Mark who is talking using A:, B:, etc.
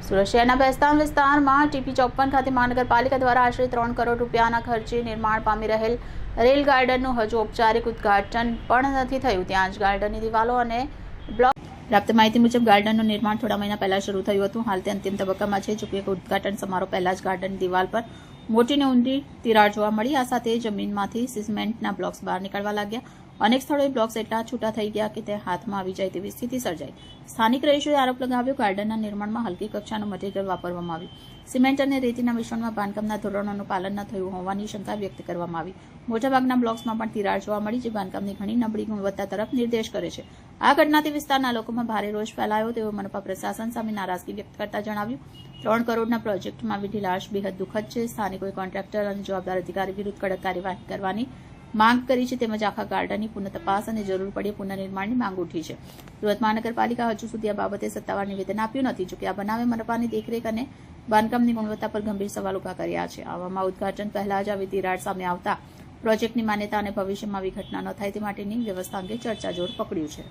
A: સુરત શહેરના બેસ્તાન વિસ્તારમાં ટીપી 54 ખાતે મહાનગરપાલિકા દ્વારા આશરે 3 કરોડ રૂપિયાના ખર્ચે નિર્માણ પામી રહેલ રેલ ગાર્ડનનું હજુ ઔપચારિક ઉદ્ઘાટન પણ નથી થયું. ત્યાં જ ગાર્ડનની દિવાલો અને બ્લોક પ્રાપ્ત માહિતી મુજબ ગાર્ડનનું નિર્માણ થોડા મહિના પહેલા શરૂ થયું હતું. હાલ તે અંતિમ તબક્કામાં છે. જોકે ઉદ્ઘાટન સમારોહ પહેલા જ ગાર્ડન દિવાલ પર મોટી ને ઊંડી તિરાડ જોવા મળી. આ સાથે જમીનમાંથી સિમેન્ટના બ્લોક્સ બહાર નીકળવા લાગ્યા. અનેક સ્થળોએ બ્લોક્સ એટલા છૂટા થઈ ગયા કે તે હાથમાં આવી જાય તેવી સ્થિતિ સર્જાઈ. સ્થાનિક રહીશોએ આરોપ લગાવ્યો ગાર્ડનના નિર્માણમાં હલકી કક્ષાનું મટીરીયલ વાપરવામાં આવ્યું. સિમેન્ટ અને રેતીના મિશ્રણમાં બાંધકામના ધોરણોનું પાલન ન થયું હોવાની શંકા વ્યક્ત કરવામાં આવી. મોટાભાગના બ્લોક્સમાં પણ તિરાડ જોવા મળી, જે બાંધકામની ઘણી નબળી ગુણવત્તા તરફ નિર્દેશ કરે છે. આ ઘટનાથી વિસ્તારના લોકોમાં ભારે રોષ ફેલાયો. તેઓ મનપા પ્રશાસન સામે નારાજગી વ્યક્ત કરતા જણાવ્યું, 3 કરોડના પ્રોજેક્ટમાં આવી ઢીલાશ બેહદ દુઃખદ છે. સ્થાનિકોએ કોન્ટ્રાક્ટર અને જવાબદાર અધિકારી વિરુદ્ધ કડક કાર્યવાહી કરવાની માંગ કરી છે. તેમજ આખા ગાર્ડનની પુનઃ તપાસ અને જરૂર પડ્યે પુનઃનિર્માણની માંગ ઉઠી છે. સુરત મહાનગરપાલિકા હજુ સુધી આ બાબતે સત્તાવાર નિવેદન આપ્યું નથી. જોકે આ બનાવે મનપાની દેખરેખ અને બાંધકામની ગુણવત્તા પર ગંભીર સવાલ ઉભા કર્યા છે. આવામાં ઉદ્ઘાટન પહેલા જ આવી તિરાડ સામે આવતા પ્રોજેક્ટની માન્યતા અને ભવિષ્યમાં આવી ઘટના ન થાય તે માટેની વ્યવસ્થા અંગે ચર્ચા જોર પકડ્યું છે.